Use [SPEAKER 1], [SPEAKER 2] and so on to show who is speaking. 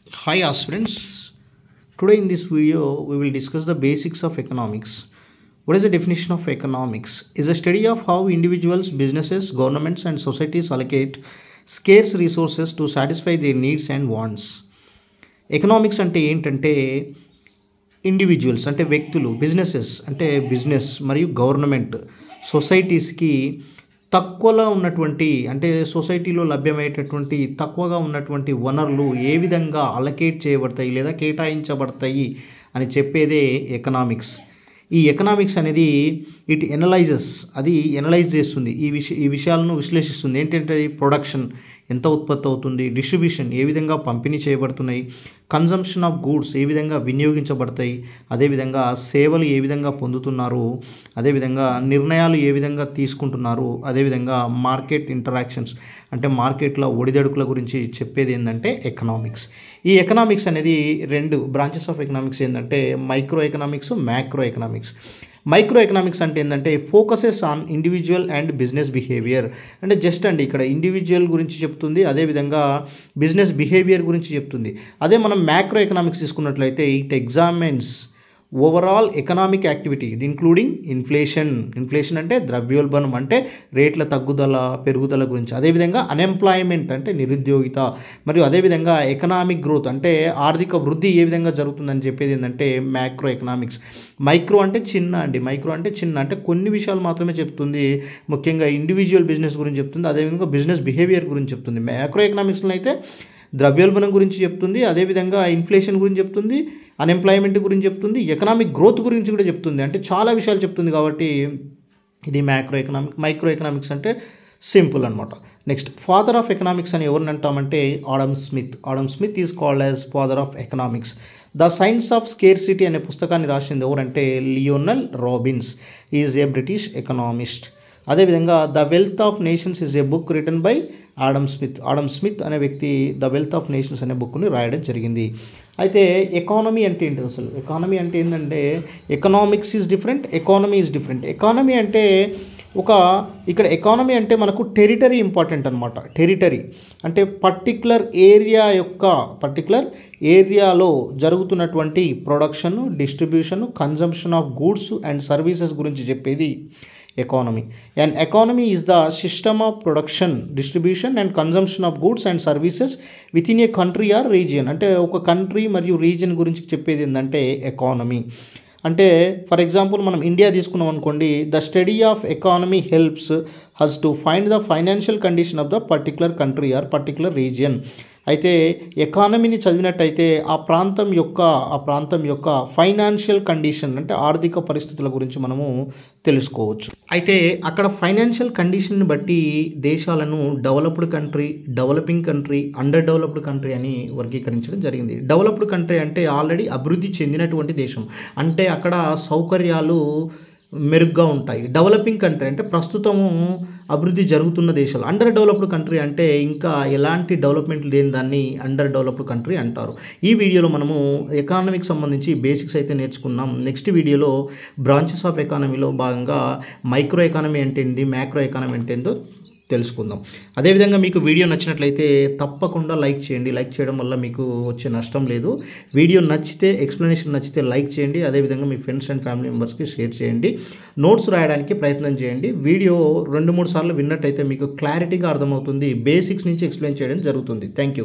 [SPEAKER 1] Hi aspirants, today in this video we will discuss the basics of economics. What is the definition of economics? Is a study of how individuals, businesses, governments and societies allocate scarce resources to satisfy their needs and wants. Economics అంటే ఏంటంటే individuals అంటే వ్యక్తులు, businesses అంటే business మరియు government సొసైటీస్కి తక్కువలో ఉన్నటువంటి అంటే సొసైటీలో లభ్యమయ్యేటటువంటి తక్కువగా ఉన్నటువంటి వనరులు ఏ విధంగా అలకేట్ చేయబడతాయి లేదా కేటాయించబడతాయి అని చెప్పేదే ఎకనామిక్స్. ఈ ఎకనామిక్స్ అనేది ఇట్ అది ఎనలైజ్ చేస్తుంది, ఈ విషయాలను విశ్లేషిస్తుంది. ఏంటంటే ప్రొడక్షన్ ఎంత ఉత్పత్తి అవుతుంది, డిస్ట్రిబ్యూషన్ ఏ విధంగా పంపిణీ చేయబడుతున్నాయి, కన్జంప్షన్ ఆఫ్ గూడ్స్ ఏ విధంగా వినియోగించబడతాయి, అదేవిధంగా సేవలు ఏ విధంగా పొందుతున్నారు, అదేవిధంగా నిర్ణయాలు ఏ విధంగా తీసుకుంటున్నారు, అదేవిధంగా మార్కెట్ ఇంటరాక్షన్స్ అంటే మార్కెట్లో ఒడిదడుకుల గురించి చెప్పేది ఏంటంటే ఎకనామిక్స్. ఈ ఎకనామిక్స్ అనేది రెండు బ్రాంచెస్ ఆఫ్ ఎకనామిక్స్ ఏంటంటే micro economics, macro economics. Micro economics అంటే ఏంటంటే focuses on individual and business behaviour. అంటే జస్ట్ అండి ఇక్కడ ఇండివిజువల్ గురించి చెప్తుంది, అదేవిధంగా బిజినెస్ బిహేవియర్ గురించి చెప్తుంది. అదే మనం మ్యాక్రో ఎకనామిక్స్ తీసుకున్నట్లయితే it examines overall economic activity including inflation అంటే ద్రవ్యోల్బణం అంటే రేట్ల తగ్గుదల పెరుగుదల గురించి, అదేవిధంగా అన్ఎంప్లాయ్మెంట్ అంటే నిరుద్యోగిత, మరియు అదేవిధంగా ఎకనామిక్ గ్రోత్ అంటే ఆర్థిక వృద్ధి ఏ విధంగా జరుగుతుందని చెప్పేది ఏంటంటే మ్యాక్రో ఎకనామిక్స్. మైక్రో అంటే చిన్న అంటే కొన్ని విషయాలు మాత్రమే చెప్తుంది, ముఖ్యంగా ఇండివిజువల్ బిజినెస్ గురించి చెప్తుంది, అదేవిధంగా బిజినెస్ బిహేవియర్ గురించి చెప్తుంది. మ్యాక్రో ఎకనామిక్స్లో అయితే ద్రవ్యోల్బణం గురించి చెప్తుంది, అదేవిధంగా ఇన్ఫ్లేషన్ గురించి చెప్తుంది, అన్ఎంప్లాయ్మెంట్ గురించి చెప్తుంది, ఎకనామిక్ గ్రోత్ గురించి కూడా చెప్తుంది. అంటే చాలా విషయాలు చెప్తుంది కాబట్టి ఇది మైక్రో ఎకనామిక్స్ అంటే సింపుల్ అనమాట. నెక్స్ట్ ఫాదర్ ఆఫ్ ఎకనామిక్స్ అని ఎవరిని అంటామంటే Adam Smith is called as father of economics. The science of scarcity అనే పుస్తకాన్ని రాసింది ఎవరంటే Lionel Robbins, is a British economist. అదేవిధంగా the wealth of nations is a book written by Adam Smith అనే వ్యక్తి ద వెల్త్ ఆఫ్ నేషన్స్ అనే బుక్ని రాయడం జరిగింది. అయితే ఎకానమీ అంటే ఏంటి అసలు? ఎకానమీ అంటే ఏంటంటే economics is different, economy is different. Economy అంటే ఇక్కడ ఎకానమీ అంటే మనకు టెరిటరీ ఇంపార్టెంట్ అనమాట. టెరిటరీ అంటే పర్టికులర్ ఏరియాలో జరుగుతున్నటువంటి production, distribution, consumption of goods and services గురించి చెప్పేది economy. And economy is the system of production, distribution and consumption of goods and services within a country or region. అంటే ఒక country మరియు region గురించి చెప్పేది ఏంటంటే ఎకానమీ. అంటే for example మనం ఇండియా తీసుకున్నాం అనుకోండి, the study of economy helps us to find the financial condition of the particular country or particular region. అయితే ఎకానమీని చదివినట్టయితే ఆ ప్రాంతం యొక్క ఫైనాన్షియల్ కండిషన్ అంటే ఆర్థిక పరిస్థితుల గురించి మనము తెలుసుకోవచ్చు. అయితే అక్కడ ఫైనాన్షియల్ కండిషన్ని బట్టి దేశాలను developed country, developing country, under developed country అని వర్గీకరించడం జరిగింది. డెవలప్డ్ కంట్రీ అంటే ఆల్రెడీ అభివృద్ధి చెందినటువంటి దేశం, అంటే అక్కడ సౌకర్యాలు మెరుగ్గా ఉంటాయి. డెవలపింగ్ కంట్రీ అంటే ప్రస్తుతము అభివృద్ధి జరుగుతున్న దేశాలు. అండర్ డెవలప్డ్ కంట్రీ అంటే ఇంకా ఎలాంటి డెవలప్మెంట్ లేని దాన్ని అండర్ డెవలప్డ్ కంట్రీ అంటారు. ఈ వీడియోలో మనము ఎకానమీకి సంబంధించి బేసిక్స్ అయితే నేర్చుకున్నాం. నెక్స్ట్ వీడియోలో బ్రాంచెస్ ఆఫ్ ఎకానమీలో భాగంగా మైక్రో ఎకానమీ అంటే ఏంటి, మ్యాక్రో ఎకానమీ అంటే ఏంటో తెలుసుకుందాం. అదేవిధంగా మీకు వీడియో నచ్చినట్లయితే తప్పకుండా లైక్ చేయండి. లైక్ చేయడం వల్ల మీకు వచ్చే నష్టం లేదు. వీడియో నచ్చితే, ఎక్స్ప్లెనేషన్ నచ్చితే లైక్ చేయండి. అదేవిధంగా మీ ఫ్రెండ్స్ అండ్ ఫ్యామిలీ మెంబర్స్కి షేర్ చేయండి. నోట్స్ రాయడానికి ప్రయత్నం చేయండి. వీడియో 2-3 సార్లు విన్నట్టయితే మీకు క్లారిటీగా అర్థమవుతుంది. బేసిక్స్ నుంచి ఎక్స్ప్లెయిన్ చేయడం జరుగుతుంది. Thank you.